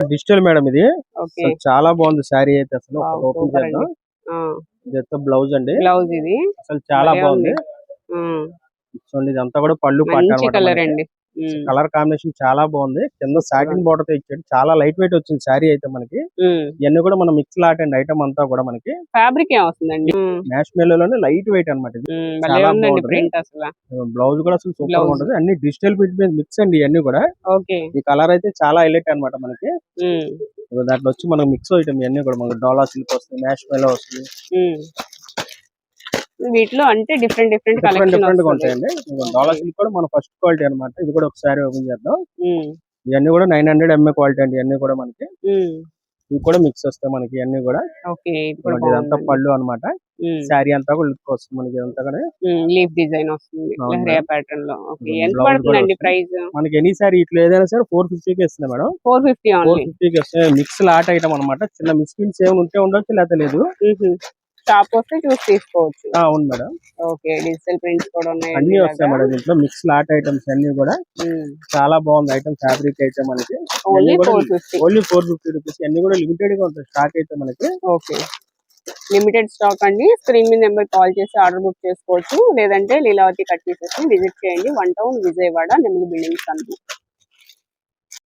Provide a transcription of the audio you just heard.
Digital madam ఇది. Okay. అసలు చాలా బాగుంది శారీ అయితే. అసలు వావ్! ఓపెన్ సూపర్ చేద్దాం. అండి. ఆ! ఇదైతే బ్లౌజ్ అండి. బ్లౌజ్ ఇది. అసలు చాలా భలే ఉంది. బాగుంది. హ్మ్. చూడండి ఇదంతా కూడా పళ్ళు పాట మంచి అన్నమాట కలర్ మనకి. అండి. హ్మ్. కలర్ కాంబినేషన్ చాలా బాగుంది. కింద సూపర్ సాటిన్ ఉంది. బోర్డర్ తో ఇచ్చాడు. చాలా లైట్ వెయిట్ వచ్చింది శారీ అయితే మనకి. హ్మ్. ఇవన్నీ కూడా మనం మిక్స్ లాట్ అండ్ ఐటమ్ అంతా కూడా మనకి ఫ్యాబ్రిక్ ఏమొస్తుందండి? హ్మ్. మ్యాష్ మెలోలోనే లైట్ వెయిట్ అన్నమాట ఇది. భలే చాలా ఉందండి బాగుంటది. ప్రింట్ అసల. బ్లౌజ్ కూడా అసలు సూపర్ గా బ్లౌజ్. ఉంటది. అన్ని డిజిటల్ ప్రింట్ మీద మిక్స్ అండి ఇవన్నీ కూడా. ఓకే. ఈ కలర్ అయితే చాలా హైలైట్ అన్నమాట మనకి. హ్మ్. దాంట్లో వచ్చి మనకు మిక్స్ ఐటమ్ ఇవన్నీ కూడా మనకి డోలా సిల్క్ వస్తుంది, మ్యాష్ మెలో వస్తుంది. హ్మ్. వీటిలో అంటే డిఫరెంట్ డిఫరెంట్ కలెక్షన్ డిఫరెంట్ గా వస్తది. ఉంటాయండి. డోలా ఓకే. సిల్క్ కూడా మన ఫస్ట్ క్వాలిటీ అన్నమాట. ఇది కూడా ఒకసారి ఓపెన్ చేద్దాం. హ్మ్. ఇవన్నీ కూడా 900 ఎంఏ క్వాలిటీ అండి. ఇవన్నీ కూడా మనకి హ్మ్. ఇవి కూడా మిక్స్ వస్తాయి మనకి ఇవన్నీ కూడా. ఓకే. ఇది కూడా ఇదంతా బాగుందండి. పళ్ళు అన్నమాట. హ్మ్. శారీ అంతా కూడా లుక్ వస్తుంది మనకి ఇదంతా కూడా. లీఫ్ డిజైన్ వస్తుంది. అవును లహరియా మేడం. ప్యాటర్న్ లో. ఓకే. ఎంత బ్లౌజ్ కూడా పడుతుందండి వస్తుంది. ప్రైస్? మనకి ఎనీ సారీ ఇట్లా ఏదైనా సరే 450కి ఇస్తుంది మేడం. 450 ఓన్లీ. 450కి వస్తాయి. మిక్స్ లాట్ ఐటమ్ అన్నమాట. చిన్న మిస్ప్రింట్స్ ఏమైనా ఉంటే ఉండొచ్చు లేకపోతే లేదు. షాప్ వస్తే చూసి తీసుకోవచ్చు. అవును మేడం. ఓకే. డిజిటల్ ప్రింట్స్ కూడా ఉన్నాయండి అన్ని వస్తాయి ఇలాగా. మేడం దీంట్లో మిక్స్ లాట్ ఐటమ్స్ అన్ని కూడా. హ్మ్. చాలా బాగుంది ఐటమ్. ఫ్యాబ్రిక్ అయితే మనకి ఇవన్నీ ఓన్లీ కూడా 450. Only 450 rupees. అన్ని కూడా లిమిటెడ్ గా ఉంటాయి స్టాక్ అయితే మనకి. ఓకే. లిమిటెడ్ స్టాక్ అండి. స్క్రీన్ మీద నెంబర్ కాల్ చేసి ఆర్డర్ బుక్ చేసుకోవచ్చు. లేదంటే లీలావతి కట్ పీసెస్ ని విజిట్ చేయండి. 1 టౌన్ విజయవాడ నెమిలి బిల్డింగ్స్ అంటూ.